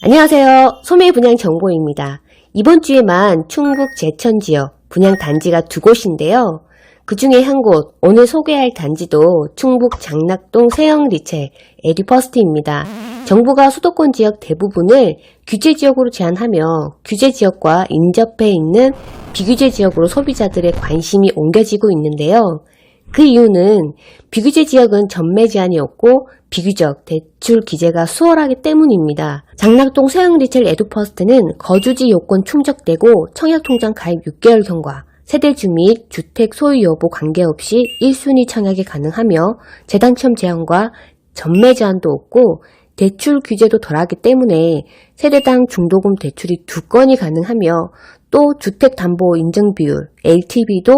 안녕하세요. 소매 분양 정보입니다. 이번 주에만 충북 제천 지역 분양 단지가 두 곳인데요. 그 중에 한 곳, 오늘 소개할 단지도 충북 장락동 세영 리첼 에듀퍼스트입니다. 정부가 수도권 지역 대부분을 규제 지역으로 제한하며 규제 지역과 인접해 있는 비규제 지역으로 소비자들의 관심이 옮겨지고 있는데요. 그 이유는 비규제 지역은 전매 제한이 없고 비규적 대출 규제가 수월하기 때문입니다. 장락동 세영 리첼 에듀퍼스트는 거주지 요건 충족되고 청약통장 가입 6개월 경과, 세대주 및 주택 소유 여부 관계없이 1순위 청약이 가능하며 재당첨 제한과 전매 제한도 없고 대출 규제도 덜하기 때문에 세대당 중도금 대출이 2건이 가능하며 또 주택담보 인증비율, LTV도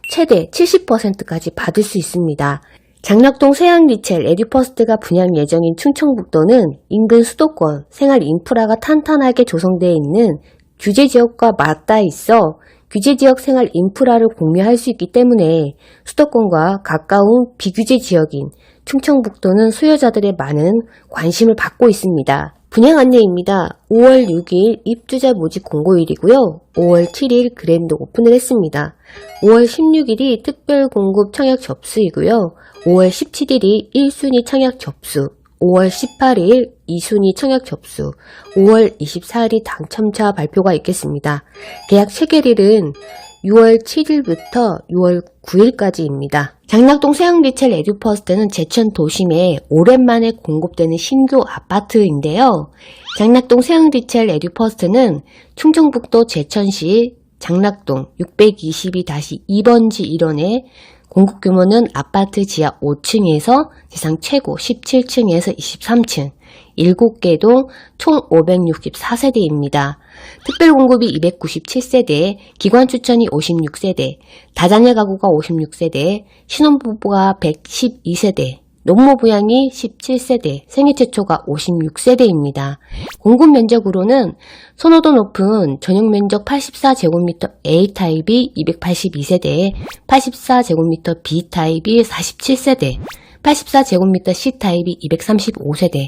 최대 70%까지 받을 수 있습니다. 장락동 세영 리첼 에듀퍼스트가 분양 예정인 충청북도는 인근 수도권, 생활 인프라가 탄탄하게 조성되어 있는 규제지역과 맞닿아 있어 규제지역 생활 인프라를 공유할 수 있기 때문에 수도권과 가까운 비규제 지역인 충청북도는 수요자들의 많은 관심을 받고 있습니다. 분양 안내입니다. 5월 6일 입주자 모집 공고일이고요. 5월 7일 그랜드 오픈을 했습니다. 5월 16일이 특별 공급 청약 접수이고요. 5월 17일이 1순위 청약 접수, 5월 18일 2순위 청약 접수, 5월 24일이 당첨자 발표가 있겠습니다. 계약 체결일은 6월 7일부터 6월 9일까지입니다. 장락동 세영 리첼 에듀퍼스트는 제천 도심에 오랜만에 공급되는 신규 아파트인데요. 장락동 세영 리첼 에듀퍼스트는 충청북도 제천시 장락동 622-2번지 1원에 공급 규모는 아파트 지하 5층에서 지상 최고 17층에서 23층, 7개 동 총 564세대입니다. 특별 공급이 297세대, 기관 추천이 56세대, 다자녀 가구가 56세대, 신혼부부가 112세대, 노모 부양이 17세대, 생애 최초가 56세대입니다. 공급 면적으로는 선호도 높은 전용 면적 84제곱미터 A타입이 282세대, 84제곱미터 B타입이 47세대, 84제곱미터 C타입이 235세대,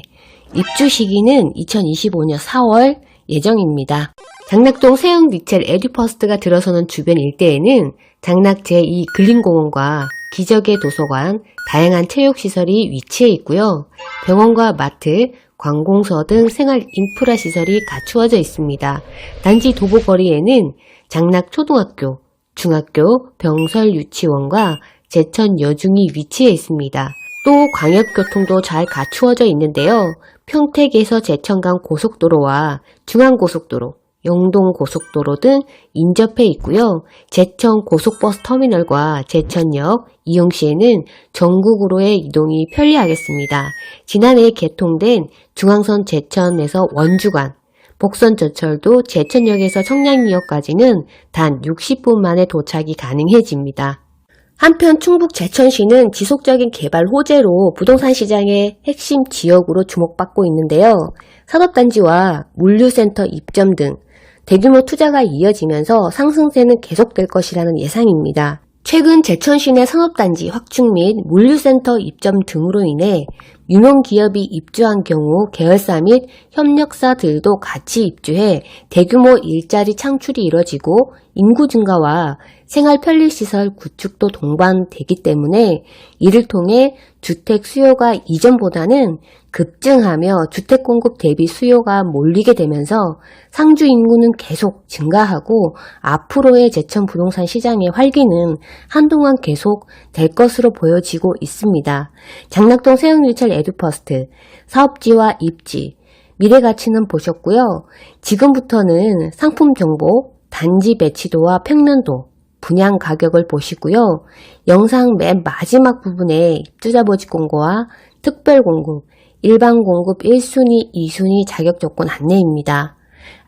입주 시기는 2025년 4월 예정입니다. 장락동 세영 리첼 에듀퍼스트가 들어서는 주변 일대에는 장락 제2 근린공원과 기적의 도서관, 다양한 체육시설이 위치해 있고요. 병원과 마트, 관공서 등 생활 인프라 시설이 갖추어져 있습니다. 단지 도보거리에는 장락 초등학교, 중학교, 병설 유치원과 제천 여중이 위치해 있습니다. 또 광역교통도 잘 갖추어져 있는데요. 평택에서 제천 간 고속도로와 중앙고속도로, 영동고속도로 등 인접해 있고요. 제천 고속버스 터미널과 제천역 이용 시에는 전국으로의 이동이 편리하겠습니다. 지난해 개통된 중앙선 제천에서 원주 간, 복선 저철도 제천역에서 청량리역까지는 단 60분 만에 도착이 가능해집니다. 한편 충북 제천시는 지속적인 개발 호재로 부동산 시장의 핵심 지역으로 주목받고 있는데요. 산업단지와 물류센터 입점 등 대규모 투자가 이어지면서 상승세는 계속될 것이라는 예상입니다. 최근 제천시 내 산업단지 확충 및 물류센터 입점 등으로 인해 유명기업이 입주한 경우 계열사 및 협력사들도 같이 입주해 대규모 일자리 창출이 이뤄지고 인구 증가와 생활 편리시설 구축도 동반되기 때문에 이를 통해 주택 수요가 이전보다는 급증하며 주택 공급 대비 수요가 몰리게 되면서 상주 인구는 계속 증가하고 앞으로의 제천 부동산 시장의 활기는 한동안 계속 될 것으로 보여지고 있습니다. 장락동 세영 리첼 에듀퍼스트, 사업지와 입지, 미래 가치는 보셨고요. 지금부터는 상품 정보, 단지 배치도와 평면도, 분양 가격을 보시고요. 영상 맨 마지막 부분에 입주자 모집 공고와 특별 공급, 일반 공급 1순위, 2순위 자격 조건 안내입니다.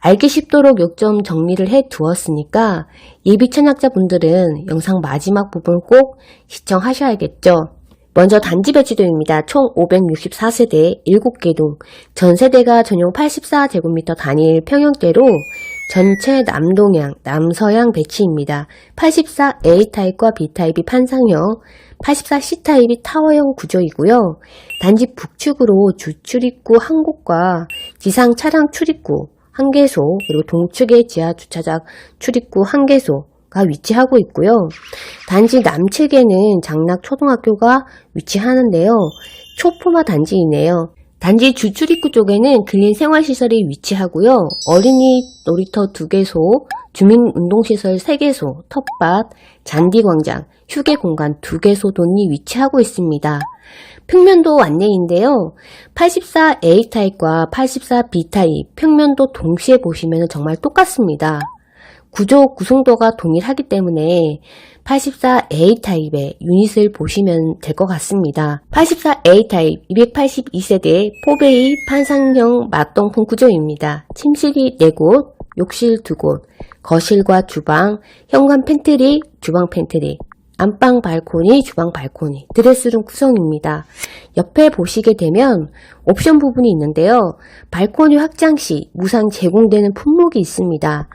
알기 쉽도록 요점 정리를 해 두었으니까 예비 청약자분들은 영상 마지막 부분 꼭 시청하셔야겠죠. 먼저 단지 배치도입니다. 총 564세대 7개 동, 전세대가 전용 84제곱미터 단일 평형대로 전체 남동향, 남서향 배치입니다. 84A타입과 B타입이 판상형, 84C타입이 타워형 구조이고요. 단지 북측으로 주출입구 한 곳과 지상 차량 출입구 1개소, 그리고 동측에 지하 주차장 출입구 1개소가 위치하고 있고요. 단지 남측에는 장락초등학교가 위치하는데요. 초품화 단지이네요. 단지 주출입구 쪽에는 근린 생활시설이 위치하고요. 어린이 놀이터 2개소, 주민운동시설 3개소, 텃밭, 잔디광장, 휴게공간 2개소 등이 위치하고 있습니다. 평면도 안내인데요. 84A타입과 84B타입 평면도 동시에 보시면 정말 똑같습니다. 구조 구성도가 동일하기 때문에 84A 타입의 유닛을 보시면 될 것 같습니다. 84A 타입 282세대 4베이 판상형 맞동풍 구조입니다. 침실이 4곳, 욕실 2곳, 거실과 주방, 현관 팬트리, 주방 팬트리, 안방 발코니, 주방 발코니, 드레스룸 구성입니다. 옆에 보시게 되면 옵션 부분이 있는데요. 발코니 확장 시 무상 제공되는 품목이 있습니다.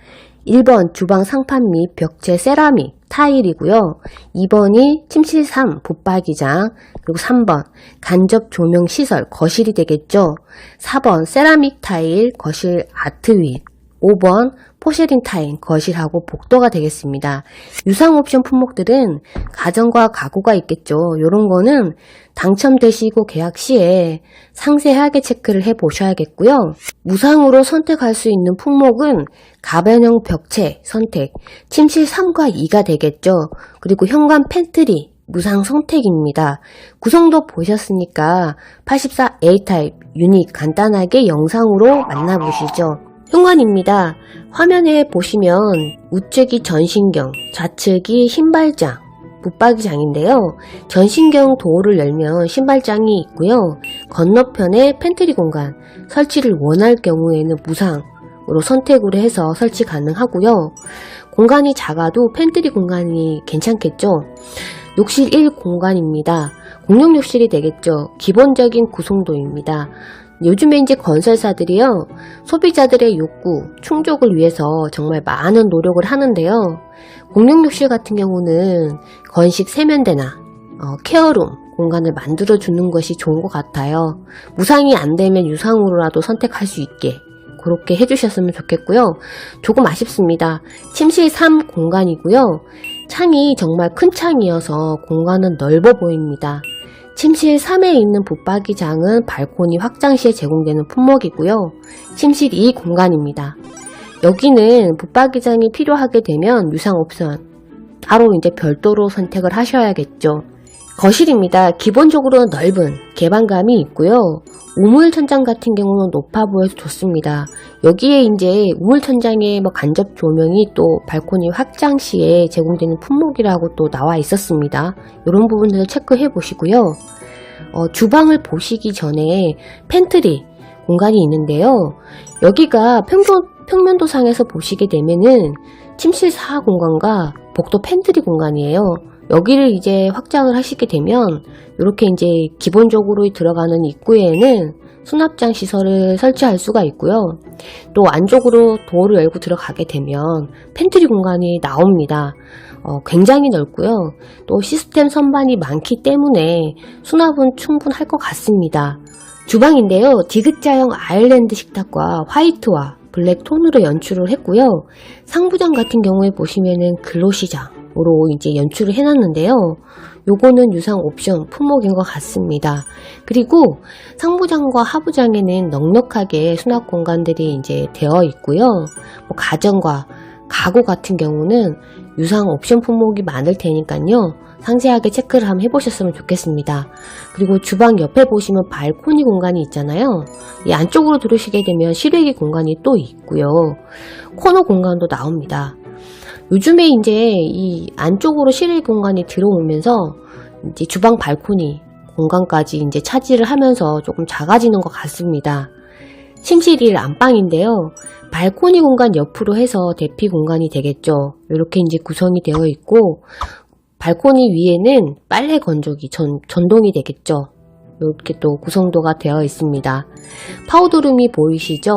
1번 주방 상판 및 벽체 세라믹 타일이고요. 2번이 침실 3 붙박이장, 그리고 3번 간접 조명 시설 거실이 되겠죠. 4번 세라믹 타일 거실 아트 윗, 5번 포쉐린 타일 거실하고 복도가 되겠습니다. 유상 옵션 품목들은 가전과 가구가 있겠죠. 이런 거는 당첨되시고 계약 시에 상세하게 체크를 해 보셔야겠고요. 무상으로 선택할 수 있는 품목은 가변형 벽체 선택, 침실 3과 2가 되겠죠. 그리고 현관 팬트리 무상 선택입니다. 구성도 보셨으니까 84A 타입 유닛 간단하게 영상으로 만나보시죠. 현관입니다. 화면에 보시면 우측이 전신경, 좌측이 신발장, 붙박이장인데요. 전신경 도어를 열면 신발장이 있고요. 건너편에 팬트리 공간, 설치를 원할 경우에는 무상으로 선택을 해서 설치 가능하고요. 공간이 작아도 팬트리 공간이 괜찮겠죠. 욕실 1 공간입니다. 공용 욕실이 되겠죠. 기본적인 구성도입니다. 요즘에 이제 건설사들이요, 소비자들의 욕구 충족을 위해서 정말 많은 노력을 하는데요. 공용 욕실 같은 경우는 건식 세면대나 케어룸 공간을 만들어 주는 것이 좋은 것 같아요. 무상이 안 되면 유상으로라도 선택할 수 있게 그렇게 해주셨으면 좋겠고요. 조금 아쉽습니다. 침실 3 공간이고요. 창이 정말 큰 창이어서 공간은 넓어 보입니다. 침실 3에 있는 붙박이장은 발코니 확장 시에 제공되는 품목이고요. 침실 2 공간입니다. 여기는 붙박이장이 필요하게 되면 유상 옵션 따로 이제 별도로 선택을 하셔야겠죠. 거실입니다. 기본적으로 넓은 개방감이 있고요. 우물 천장 같은 경우는 높아 보여서 좋습니다. 여기에 이제 우물 천장에 간접 조명이 또 발코니 확장 시에 제공되는 품목이라고 또 나와 있었습니다. 이런 부분들을 체크해 보시고요. 주방을 보시기 전에 팬트리 공간이 있는데요. 여기가 평면도상에서 보시게 되면은 침실 4 공간과 복도 팬트리 공간이에요. 여기를 이제 확장을 하시게 되면 이렇게 이제 기본적으로 들어가는 입구에는 수납장 시설을 설치할 수가 있고요. 또 안쪽으로 도어를 열고 들어가게 되면 팬트리 공간이 나옵니다. 굉장히 넓고요. 또 시스템 선반이 많기 때문에 수납은 충분할 것 같습니다. 주방인데요. 디귿자형 아일랜드 식탁과 화이트와 블랙 톤으로 연출을 했고요. 상부장 같은 경우에 보시면은 근로시장으로 이제 연출을 해놨는데요. 요거는 유상 옵션 품목인 것 같습니다. 그리고 상부장과 하부장에는 넉넉하게 수납 공간들이 이제 되어 있고요. 가전과 가구 같은 경우는 유상 옵션 품목이 많을 테니까요. 상세하게 체크를 한번 해보셨으면 좋겠습니다. 그리고 주방 옆에 보시면 발코니 공간이 있잖아요. 이 안쪽으로 들어오시게 되면 실외기 공간이 또 있고요. 코너 공간도 나옵니다. 요즘에 이제 이 안쪽으로 실외기 공간이 들어오면서 이제 주방 발코니 공간까지 이제 차지를 하면서 조금 작아지는 것 같습니다. 침실 1 안방인데요. 발코니 공간 옆으로 해서 대피 공간이 되겠죠. 이렇게 이제 구성이 되어 있고, 발코니 위에는 빨래 건조기 전동이 되겠죠. 이렇게 또 구성도가 되어 있습니다. 파우더룸이 보이시죠?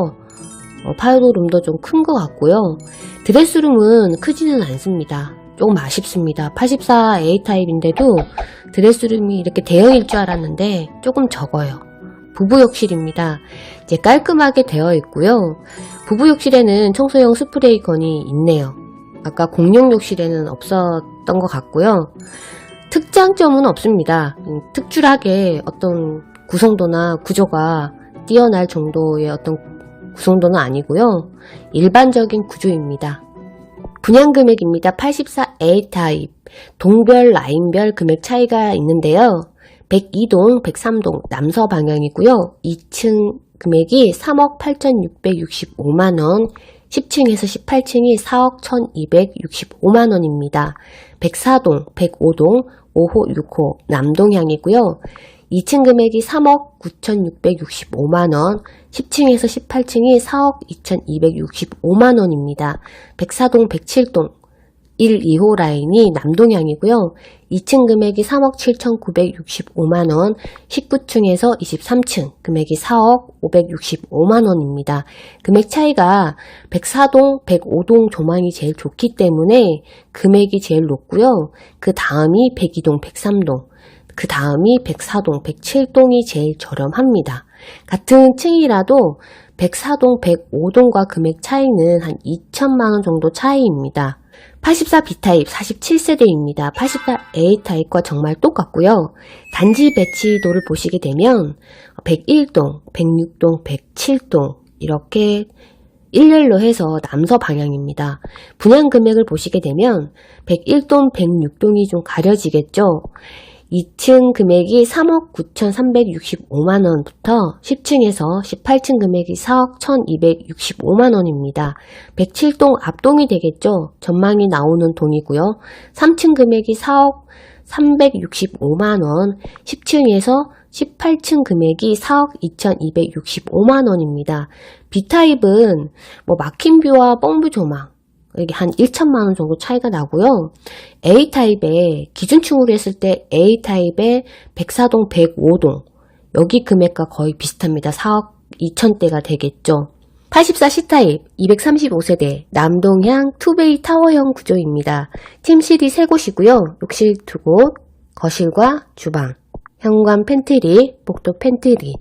파우더룸도 좀 큰 것 같고요. 드레스룸은 크지는 않습니다. 조금 아쉽습니다. 84A 타입인데도 드레스룸이 이렇게 대형일 줄 알았는데 조금 적어요. 부부욕실입니다. 이제 깔끔하게 되어 있고요. 부부욕실에는 청소용 스프레이건이 있네요. 아까 공용욕실에는 없었던 것 같고요. 특장점은 없습니다. 특출하게 어떤 구성도나 구조가 뛰어날 정도의 어떤 구성도는 아니고요. 일반적인 구조입니다. 분양 금액입니다. 84A 타입. 동별, 라인별 금액 차이가 있는데요. 102동, 103동 남서 방향이고요. 2층 금액이 3억 8,665만원, 10층에서 18층이 4억 1,265만원입니다. 104동, 105동, 5호, 6호 남동향이고요. 2층 금액이 3억 9,665만원, 10층에서 18층이 4억 2,265만원입니다. 104동, 107동, 1, 2호 라인이 남동향이고요. 2층 금액이 3억 7,965만원, 19층에서 23층 금액이 4억 565만원입니다. 금액 차이가 104동, 105동 조망이 제일 좋기 때문에 금액이 제일 높고요. 그 다음이 102동, 103동, 그 다음이 104동, 107동이 제일 저렴합니다. 같은 층이라도 104동, 105동과 금액 차이는 한 2천만원 정도 차이입니다. 84B타입 47세대입니다. 84A타입과 정말 똑같고요. 단지 배치도를 보시게 되면 101동, 106동, 107동 이렇게 일렬로 해서 남서 방향입니다. 분양 금액을 보시게 되면 101동, 106동이 좀 가려지겠죠. 2층 금액이 3억 9,365만원부터 10층에서 18층 금액이 4억 1,265만원입니다. 107동 앞동이 되겠죠. 전망이 나오는 동이고요. 3층 금액이 4억 365만원, 10층에서 18층 금액이 4억 2,265만원입니다. B타입은 막힌 뷰와 뻥뷰 조망, 여기 한 1천만원 정도 차이가 나고요. A타입의 기준층으로 했을 때 A타입의 104동, 105동 여기 금액과 거의 비슷합니다. 4억 2천대가 되겠죠. 84C타입 235세대 남동향 투베이 타워형 구조입니다. 침실이 3곳이고요. 욕실 2곳, 거실과 주방, 현관 팬트리, 복도 팬트리,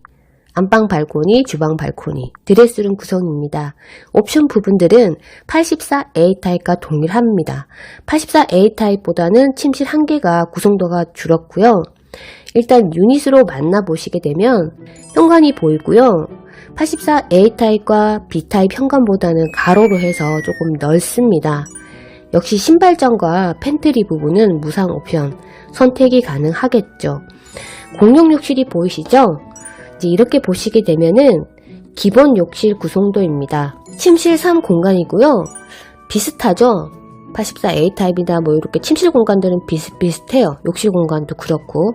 안방 발코니, 주방 발코니, 드레스룸 구성입니다. 옵션 부분들은 84A 타입과 동일합니다. 84A 타입보다는 침실 1개가 구성도가 줄었고요. 일단 유닛으로 만나보시게 되면 현관이 보이고요. 84A 타입과 B 타입 현관보다는 가로로 해서 조금 넓습니다. 역시 신발장과 팬트리 부분은 무상 옵션 선택이 가능하겠죠. 공용 욕실이 보이시죠? 이제 이렇게 보시게 되면은 기본 욕실 구성도입니다. 침실 3공간이고요. 비슷하죠? 84A 타입이나 이렇게 침실 공간들은 비슷비슷해요. 욕실 공간도 그렇고.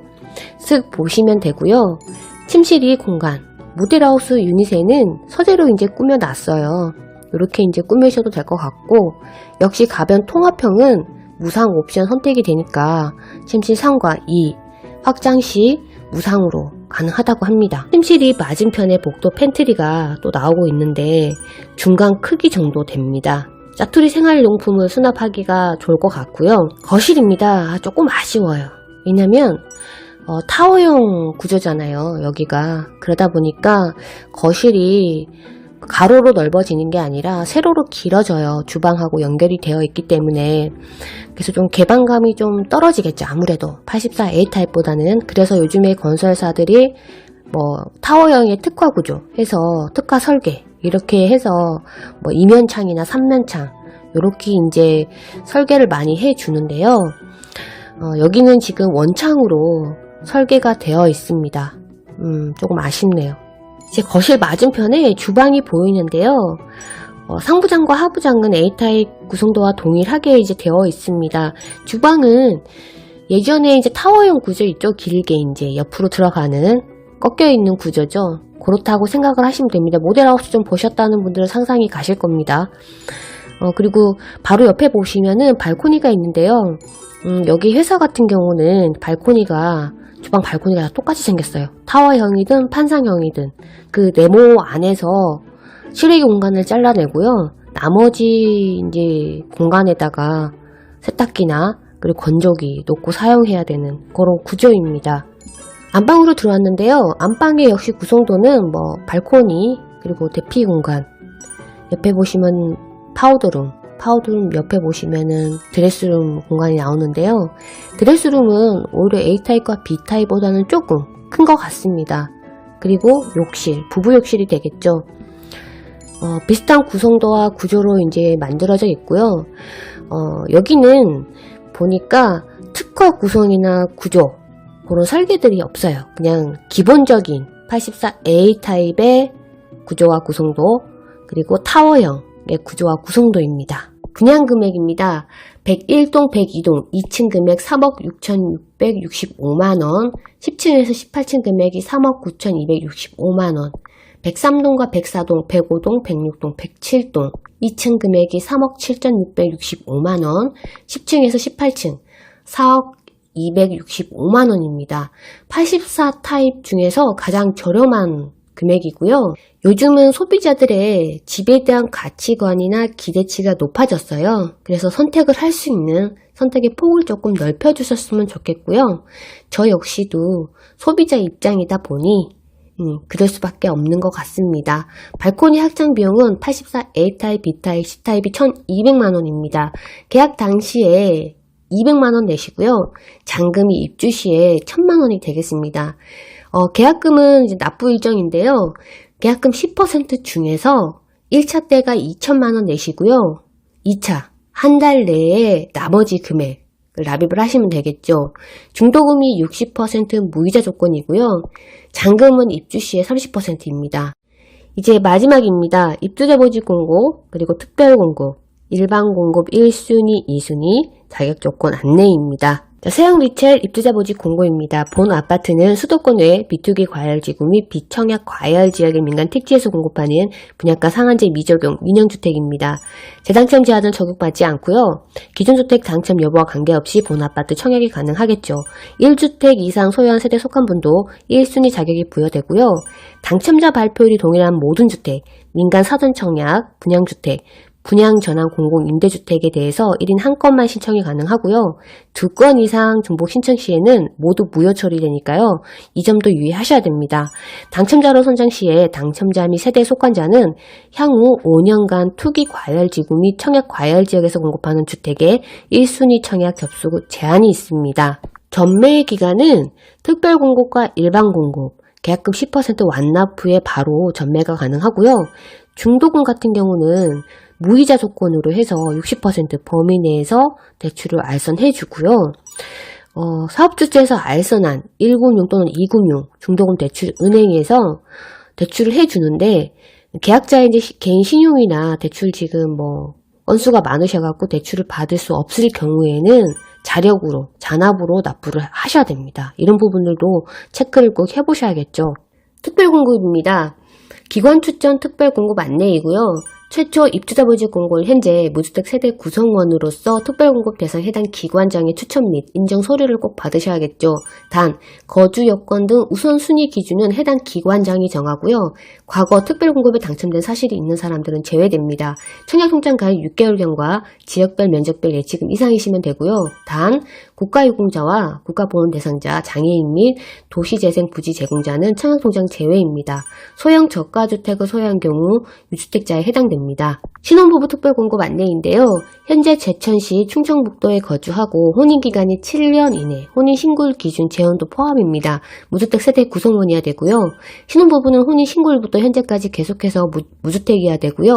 쓱 보시면 되고요. 침실 2공간. 모델하우스 유닛에는 서재로 이제 꾸며놨어요. 이렇게 이제 꾸미셔도 될 것 같고, 역시 가변 통합형은 무상 옵션 선택이 되니까 침실 3과 2, 확장 시 무상으로 가능하다고 합니다. 침실이 맞은편에 복도 팬트리가 또 나오고 있는데 중간 크기 정도 됩니다. 짜투리 생활용품을 수납하기가 좋을 것 같고요. 거실입니다. 조금 아쉬워요. 왜냐면 타워형 구조잖아요. 여기가. 그러다 보니까 거실이 가로로 넓어지는 게 아니라 세로로 길어져요. 주방하고 연결이 되어 있기 때문에. 그래서 좀 개방감이 좀 떨어지겠죠. 아무래도 84A 타입보다는. 그래서 요즘에 건설사들이 타워형의 특화 구조 해서 특화 설계 이렇게 해서 이면창이나 삼면창 이렇게 이제 설계를 많이 해 주는데요. 여기는 지금 원창으로 설계가 되어 있습니다. 조금 아쉽네요. 이제 거실 맞은편에 주방이 보이는데요. 상부장과 하부장은 A타입 구성도와 동일하게 이제 되어 있습니다. 주방은 예전에 이제 타워형 구조 있죠. 길게 이제 옆으로 들어가는 꺾여 있는 구조죠. 그렇다고 생각을 하시면 됩니다. 모델하우스 좀 보셨다는 분들은 상상이 가실 겁니다. 그리고 바로 옆에 보시면은 발코니가 있는데요. 여기 회사 같은 경우는 주방 발코니가 다 똑같이 생겼어요. 타워형이든 판상형이든 그 네모 안에서 실외기 공간을 잘라내고요. 나머지 이제 공간에다가 세탁기나 그리고 건조기 놓고 사용해야 되는 그런 구조입니다. 안방으로 들어왔는데요. 안방의 역시 구성도는 발코니, 그리고 대피 공간, 옆에 보시면 파우더룸 옆에 보시면은 드레스룸 공간이 나오는데요. 드레스룸은 오히려 A타입과 B타입보다는 조금 큰 것 같습니다. 그리고 욕실, 부부 욕실이 되겠죠. 비슷한 구성도와 구조로 이제 만들어져 있고요. 여기는 보니까 특화 구성이나 구조, 그런 설계들이 없어요. 그냥 기본적인 84A 타입의 구조와 구성도, 그리고 타워형의 구조와 구성도입니다. 분양 금액입니다. 101동, 102동, 2층 금액 3억 6,665만원, 10층에서 18층 금액이 3억 9,265만원, 103동과 104동, 105동, 106동, 107동, 2층 금액이 3억 7,665만원, 10층에서 18층 4억 265만원입니다. 84 타입 중에서 가장 저렴한 금액이고요. 요즘은 소비자들의 집에 대한 가치관이나 기대치가 높아졌어요. 그래서 선택을 할 수 있는 선택의 폭을 조금 넓혀주셨으면 좋겠고요. 저 역시도 소비자 입장이다 보니 그럴 수밖에 없는 것 같습니다. 발코니 확장 비용은 84 A타입, B타입, C타입이 1,200만원입니다. 계약 당시에 200만원 내시고요. 잔금이 입주 시에 1,000만원이 되겠습니다. 계약금은 이제 납부 일정인데요. 계약금 10% 중에서 1차 때가 2천만원 내시고요. 2차 한 달 내에 나머지 금액을 납입을 하시면 되겠죠. 중도금이 60% 무이자 조건이고요. 잔금은 입주 시에 30%입니다. 이제 마지막입니다. 입주자 모집 공고, 그리고 특별 공고, 일반 공급 1순위, 2순위, 자격 조건 안내입니다. 세형 리첼 입주자 모집 공고입니다. 본 아파트는 수도권 외 비투기 과열지구 및 비청약 과열 지역의 민간 택지에서 공급하는 분양가 상한제 미적용 민영주택입니다. 재당첨 제한은 적용받지 않고요. 기존 주택 당첨 여부와 관계없이 본 아파트 청약이 가능하겠죠. 1주택 이상 소유한 세대에 속한 분도 1순위 자격이 부여되고요. 당첨자 발표율이 동일한 모든 주택, 민간 사전 청약, 분양주택, 분양 전환 공공 임대주택에 대해서 1인 한 건만 신청이 가능하고요. 2건 이상 중복 신청 시에는 모두 무효 처리되니까요. 이 점도 유의하셔야 됩니다. 당첨자로 선정 시에 당첨자 및 세대에 속한 자는 향후 5년간 투기 과열지구 및 청약 과열지역에서 공급하는 주택에 1순위 청약 접수 제한이 있습니다. 전매 기간은 특별 공급과 일반 공급, 계약금 10% 완납 후에 바로 전매가 가능하고요. 중도금 같은 경우는 무이자 조건으로 해서 60% 범위 내에서 대출을 알선해주고요. 사업주체에서 알선한 1금융 또는 2금융 중도금 대출 은행에서 대출을 해주는데, 계약자의 이제 개인 신용이나 대출 지금 건수가 많으셔갖고 대출을 받을 수 없을 경우에는 자력으로, 잔압으로 납부를 하셔야 됩니다. 이런 부분들도 체크를 꼭 해보셔야겠죠. 특별공급입니다. 기관 추천 특별공급 안내이고요. 최초 입주자 모집 공고는 현재 무주택 세대 구성원으로서 특별공급 대상 해당 기관장의 추천 및 인정 서류를 꼭 받으셔야겠죠. 단, 거주 여건 등 우선순위 기준은 해당 기관장이 정하고요. 과거 특별공급에 당첨된 사실이 있는 사람들은 제외됩니다. 청약통장 가입 6개월경과 지역별 면적별 예치금 이상이시면 되고요. 단, 국가유공자와 국가보험 대상자, 장애인 및 도시재생 부지 제공자는 청약통장 제외입니다. 소형 저가주택을 소유한 경우 유주택자에 해당됩니다. 신혼부부 특별공급 안내인데요. 현재 제천시 충청북도에 거주하고 혼인기간이 7년 이내, 혼인신고일 기준 재혼도 포함입니다. 무주택 세대 구성원이어야 되고요. 신혼부부는 혼인신고일부터 현재까지 계속해서 무주택이어야 되고요.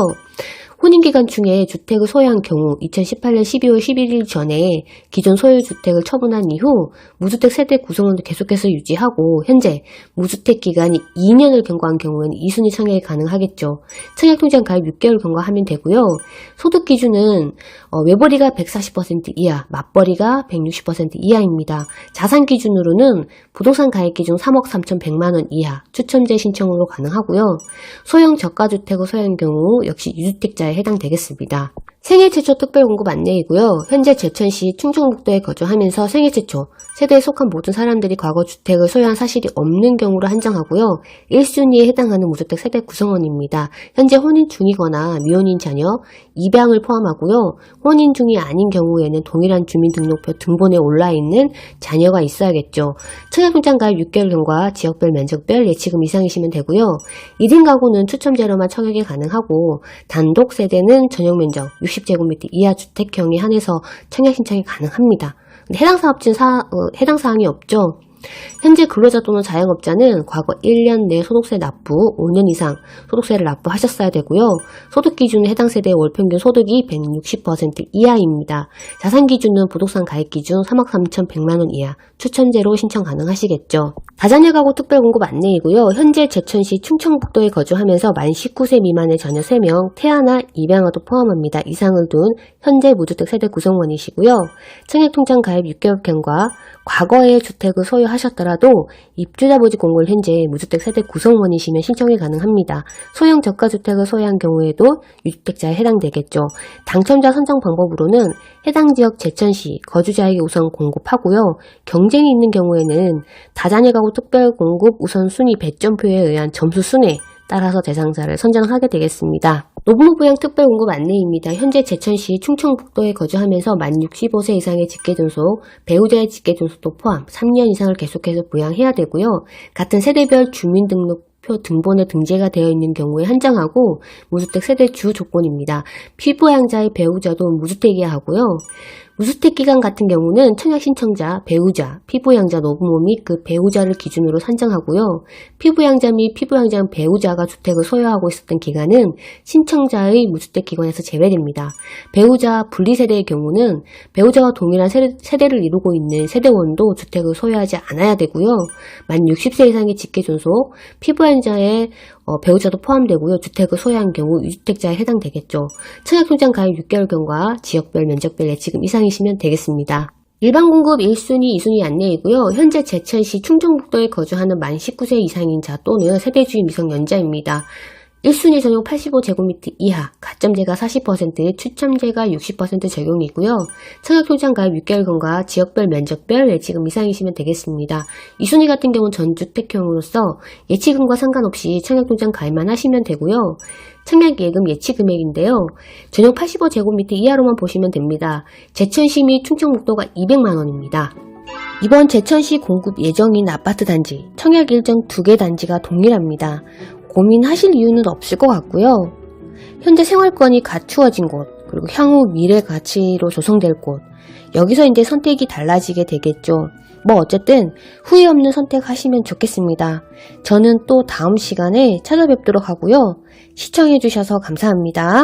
혼인기간 중에 주택을 소유한 경우 2018년 12월 11일 전에 기존 소유주택을 처분한 이후 무주택 세대 구성원을 계속해서 유지하고, 현재 무주택 기간이 2년을 경과한 경우에는 2순위 청약이 가능하겠죠. 청약통장 가입 6개월 경과하면 되고요. 소득 기준은 외벌이가 140% 이하, 맞벌이가 160% 이하입니다. 자산 기준으로는 부동산 가입 기준 3억 3,100만원 이하, 추첨제 신청으로 가능하고요. 소형 저가주택을 소유한 경우 역시 유주택자에 해당되겠습니다. 생애 최초 특별공급 안내이고요. 현재 제천시 충청북도에 거주하면서 생애 최초 세대에 속한 모든 사람들이 과거 주택을 소유한 사실이 없는 경우를 한정하고요. 1순위에 해당하는 무주택 세대 구성원입니다. 현재 혼인 중이거나 미혼인 자녀, 입양을 포함하고요. 혼인 중이 아닌 경우에는 동일한 주민등록표 등본에 올라있는 자녀가 있어야겠죠. 청약통장 가입 6개월경과 지역별 면적별 예치금 이상이시면 되고요. 1인 가구는 추첨제로만 청약이 가능하고 단독 세대는 전용 면적 60제곱미터 이하 주택형에 한해서 청약 신청이 가능합니다. 근데 해당 사업지는 해당 사항이 없죠. 현재 근로자 또는 자영업자는 과거 1년 내 소득세 납부 5년 이상 소득세를 납부하셨어야 되고요. 소득 기준은 해당 세대의 월 평균 소득이 160% 이하입니다. 자산 기준은 부동산 가입 기준 3억 3,100만 원 이하 추천제로 신청 가능하시겠죠. 다자녀 가구 특별공급 안내이고요. 현재 제천시 충청북도에 거주하면서 만 19세 미만의 자녀 3명, 태아나 입양아도 포함합니다. 이상을 둔 현재 무주택 세대 구성원이시고요. 청약통장 가입 6개월경과 과거에 주택을 소유하셨더라도 입주자 모집 공고를 현재 무주택 세대 구성원이시면 신청이 가능합니다. 소형 저가주택을 소유한 경우에도 유주택자에 해당되겠죠. 당첨자 선정 방법으로는 해당 지역 제천시 거주자에게 우선 공급하고요. 경쟁이 있는 경우에는 다자녀 가구 특별공급 우선순위 배점표에 의한 점수 순에 따라서 대상자를 선정하게 되겠습니다. 노부부양 특별공급 안내입니다. 현재 제천시 충청북도에 거주하면서 만 65세 이상의 직계존속, 배우자의 직계존속도 포함 3년 이상을 계속해서 부양해야 되고요. 같은 세대별 주민등록표 등본에 등재가 되어 있는 경우에 한정하고 무주택 세대 주 조건입니다. 피부양자의 배우자도 무주택이어야 하고요. 무주택 기간 같은 경우는 청약 신청자, 배우자, 피부양자, 노부모 및 그 배우자를 기준으로 산정하고요. 피부양자 및 피부양자 배우자가 주택을 소유하고 있었던 기간은 신청자의 무주택 기간에서 제외됩니다. 배우자 분리세대의 경우는 배우자와 동일한 세대를 이루고 있는 세대원도 주택을 소유하지 않아야 되고요. 만 60세 이상의 직계존속, 피부양자의 배우자도 포함되고요. 주택을 소유한 경우 유주택자에 해당되겠죠. 청약통장 가입 6개월경과 지역별 면적별 예치금 이상이시면 되겠습니다. 일반 공급 1순위, 2순위 안내이고요. 현재 제천시 충청북도에 거주하는 만 19세 이상인 자 또는 세대주인 미성년자입니다. 1순위 전용 85제곱미터 이하, 가점제가 40%, 추첨제가 60% 적용이고요. 청약통장 가입 6개월경과 지역별 면적별 예치금 이상이시면 되겠습니다. 2순위 같은 경우는 전주택형으로서 예치금과 상관없이 청약통장 가입만 하시면 되고요. 청약예금 예치금액인데요. 전용 85제곱미터 이하로만 보시면 됩니다. 제천시 및 충청북도가 200만원입니다. 이번 제천시 공급 예정인 아파트 단지, 청약 일정 2개 단지가 동일합니다. 고민하실 이유는 없을 것 같고요. 현재 생활권이 갖추어진 곳, 그리고 향후 미래 가치로 조성될 곳, 여기서 이제 선택이 달라지게 되겠죠. 뭐 어쨌든 후회 없는 선택하시면 좋겠습니다. 저는 또 다음 시간에 찾아뵙도록 하고요. 시청해주셔서 감사합니다.